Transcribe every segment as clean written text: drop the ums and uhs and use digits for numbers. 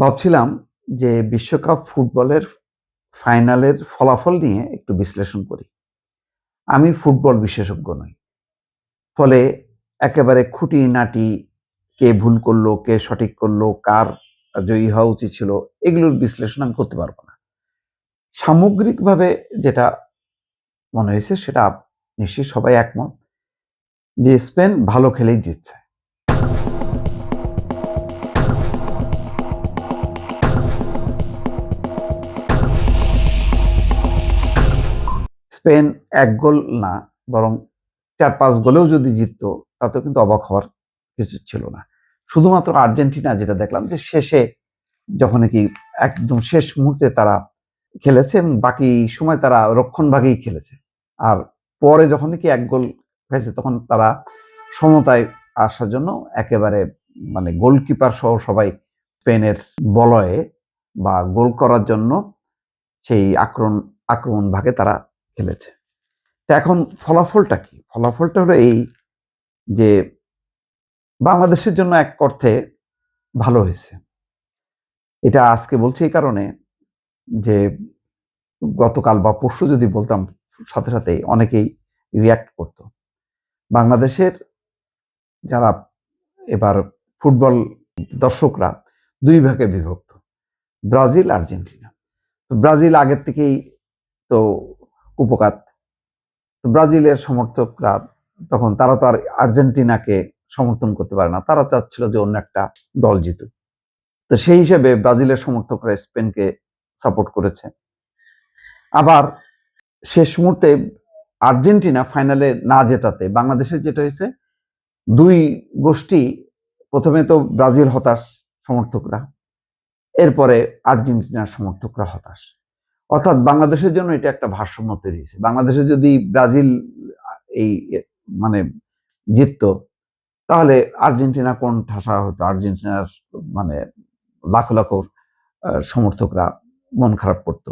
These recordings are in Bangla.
ভাবছিলাম যে বিশ্বকাপ ফুটবলের ফাইনালের ফলাফল নিয়ে একটু বিশ্লেষণ করি। আমি ফুটবল বিশেষজ্ঞ নই। ফলে একেবারে খুঁটিনাটি কে ভুল করলো, কে সঠিক করলো, কার জয়ী হওয়া উচিত ছিল, এগুলোর বিশ্লেষণ আমি করতে পারব না। সামগ্রিকভাবে যেটা মনে হয়েছে সেটা নিশ্চয়ই সবাই একমত যে স্পেন ভালো খেলেই জিতছে। স্পেন ১ গোল না, বরং ৪-৫ গোলেও যদি জিততো তাতেও কিন্তু অবাক হওয়ার কিছু ছিল না। শুধুমাত্র আর্জেন্টিনা যেটা দেখলাম যে শেষে যখন নাকি একদম শেষ মুহূর্তে তারা খেলেছে এবং বাকি সময় তারা রক্ষণভাগেই খেলেছে। আর পরে যখন নাকি ১ গোল হয়েছে তখন তারা সমতায় আসার জন্য একেবারে মানে গোলকিপার সহ সবাই স্পেনের বলয়ে বা গোল করার জন্য সেই আক্রমণ ভাগে তারা খেলেছে। তো এখন ফলাফলটা কি? ফলাফলটা হলো এই যে বাংলাদেশের জন্য এক অর্থে ভালো হয়েছে। এটা আজকে বলছি এই কারণে যে গতকাল বা পরশু যদি বলতাম সাথে সাথেই অনেকেই রিঅ্যাক্ট করত। বাংলাদেশের যারা এবার ফুটবল দর্শকরা ২ ভাগে বিভক্ত। Brazil, Argentina. তো ব্রাজিল আগের থেকেই তো কুপোকাত। তো ব্রাজিলের সমর্থকরা তখন তারা তো আর আর্জেন্টিনাকে সমর্থন করতে পারে না। তারা চাচ্ছিল যে অন্য একটা দল জিতুক। তো সেই হিসেবে ব্রাজিলের সমর্থকরা স্পেনকে সাপোর্ট করেছে। আবার শেষ মুহূর্তে আর্জেন্টিনা ফাইনালে না জেতাতে বাংলাদেশের যেটা হয়েছে ২ গোষ্ঠী, প্রথমে তো ব্রাজিল হতাশ সমর্থকরা, এরপরে আর্জেন্টিনার সমর্থকরা হতাশ। অর্থাৎ বাংলাদেশের জন্য এটা একটা ভারসাম্য তৈরি হয়েছে। বাংলাদেশে যদি ব্রাজিল এই মানে জিততো তাহলে আর্জেন্টিনা কোন ঠাসা হতো, আর্জেন্টিনার মানে লাখো লাখো সমর্থকরা মন খারাপ করতো।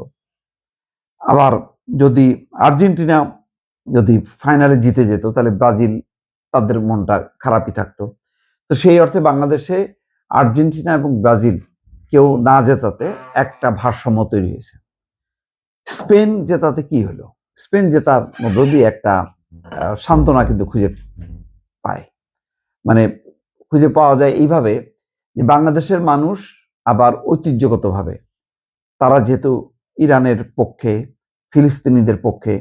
আবার যদি আর্জেন্টিনা যদি ফাইনালে জিতে যেত তাহলে ব্রাজিল তাদের মনটা খারাপই থাকতো। তো সেই অর্থে বাংলাদেশে আর্জেন্টিনা এবং ব্রাজিল কেউ না জেতাতে একটা ভারসাম্য তৈরি হয়েছে। স্পেন জেতাতে কি হলো? স্পেন জেতার মধ্য দিয়ে একটা সান্ত্বনা কিন্তু খুঁজে পায়। মানে খুঁজে পাওয়া যায় এইভাবে যে বাংলাদেশের মানুষ আবার ঐতিহ্যগতভাবে তারা যেহেতু ইরানের পক্ষে, ফিলিস্তিনিদের পক্ষে,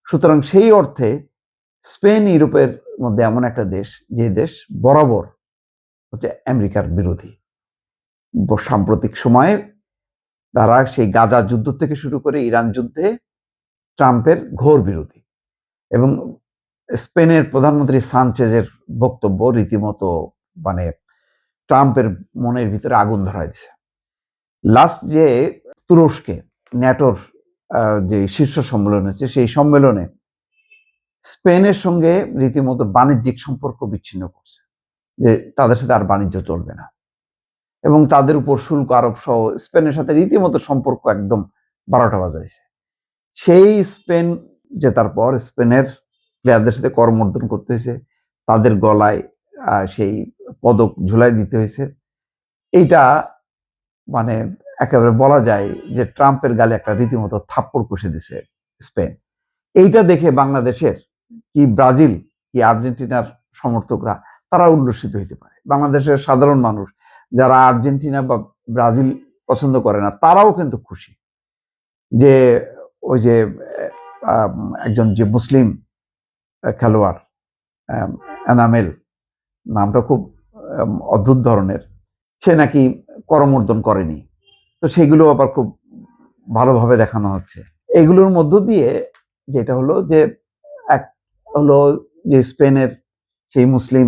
সুতরাং সেই অর্থে স্পেন ইউরোপের মধ্যে এমন একটা দেশ যে দেশ বরাবর হচ্ছে আমেরিকার বিরোধী। সাম্প্রতিক সময়ে তারা সেই গাজা যুদ্ধ থেকে শুরু করে ইরান যুদ্ধে ট্রাম্পের ঘোর বিরোধী। এবং স্পেনের প্রধানমন্ত্রী সানচেজের বক্তব্য রীতিমতো মানে ট্রাম্পের মনের ভিতরে আগুন ধরায় দিছে। লাস্ট যে তুরস্কে ন্যাটোর যে শীর্ষ সম্মেলন হয়েছে সেই সম্মেলনে স্পেনের সঙ্গে রীতিমতো বাণিজ্যিক সম্পর্ক বিচ্ছিন্ন করছে, যে তাদের সাথে আর বাণিজ্য চলবে না এবং তাদের উপর শুল্ক আরোপ সহ স্পেনের সাথে রীতিমতো সম্পর্ক একদম ১২টা বাজাইছে। সেই স্পেন জেতার পর স্পেনের প্লেয়ারদের সাথে করমর্দন করতে হয়েছে, তাদের গলায় সেই পদক ঝুলাই দিতে হয়েছে। এইটা মানে একেবারে বলা যায় যে ট্রাম্পের গালে একটা রীতিমতো থাপ্পড় কষে দিছে স্পেন। এইটা দেখে বাংলাদেশের কি ব্রাজিল কি আর্জেন্টিনার সমর্থকরা তারা উল্লসিত হইতে পারে। বাংলাদেশের সাধারণ মানুষ যারা আর্জেন্টিনা বা ব্রাজিল পছন্দ করে না তারাও কিন্তু খুশি যে ওই যে একজন যে মুসলিম খেলোয়াড় এনামেল, নামটা খুব অদ্ভুত ধরনের, সে নাকি করমর্দন করেনি। তো সেগুলো আবার খুব ভালোভাবে দেখানো হচ্ছে। এগুলোর মধ্য দিয়ে যেটা হলো যে এক হলো যে স্পেনের সেই মুসলিম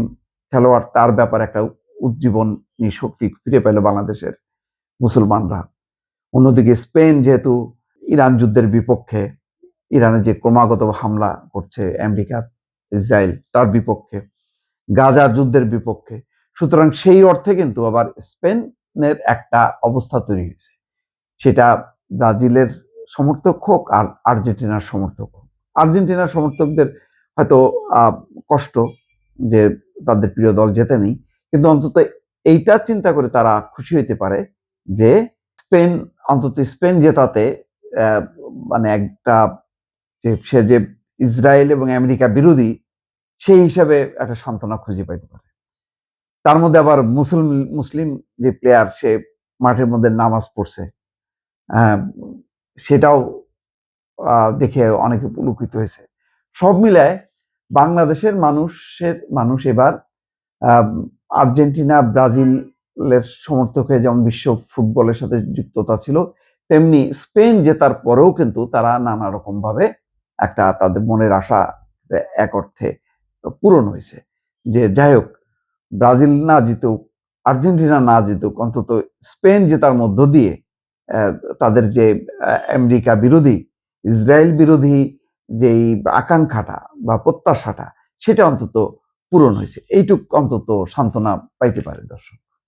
খেলোয়াড় তার ব্যাপারে একটা উজ্জীবনী শক্তি ফিরে পেল বাংলাদেশের মুসলমানরা। অন্যদিকে স্পেন যেহেতু ইরান যুদ্ধের বিপক্ষে, ইরানে যে ক্রমাগত হামলা করছে আমেরিকা, ইসরায়েল তার বিপক্ষে, গাজা যুদ্ধের বিপক্ষে, সুতরাং সেই অর্থে কিন্তু আবার স্পেনের একটা অবস্থা তৈরি হয়েছে। সেটা ব্রাজিলের সমর্থক হোক আর আর্জেন্টিনার সমর্থক হোক। আর্জেন্টিনার সমর্থকদের হয়তো কষ্ট যে তাদের প্রিয় দল জেতেনি, কিন্তু অন্তত এইটা চিন্তা করে তারা খুশি হইতে পারে যে অন্তত স্পেন জেতাতে মানে একটা সে যে ইসরায়েল এবং আমেরিকা বিরোধী সেই হিসাবে একটা সান্ত্বনা খুঁজে পাইতে পারে। তার মধ্যে আবার মুসলিম যে প্লেয়ার সে মাঠের মধ্যে নামাজ পড়ছে, সেটাও দেখে অনেকে পুলকিত হয়েছে। সব মিলায় বাংলাদেশের মানুষ এবার আর্জেন্টিনা ব্রাজিলের সমর্থক হয়ে যেমন বিশ্ব ফুটবলের সাথে যুক্ততা ছিল, তেমনি স্পেন জেতার পরেও কিন্তু তারা নানা রকম ভাবে একটা তাদের মনের আশা এক অর্থে পূরণ হয়েছে যে যাই হোক, ব্রাজিল না জিতুক, আর্জেন্টিনা না জিতুক, অন্তত স্পেন জেতার মধ্য দিয়ে তাদের যে আমেরিকা বিরোধী, ইসরায়েল বিরোধী যেই আকাঙ্ক্ষাটা বা প্রত্যাশাটা, সেটা অন্তত পূরণ হয়েছে। এইটুক অন্তত সান্ত্বনা পাইতে পারে দর্শক।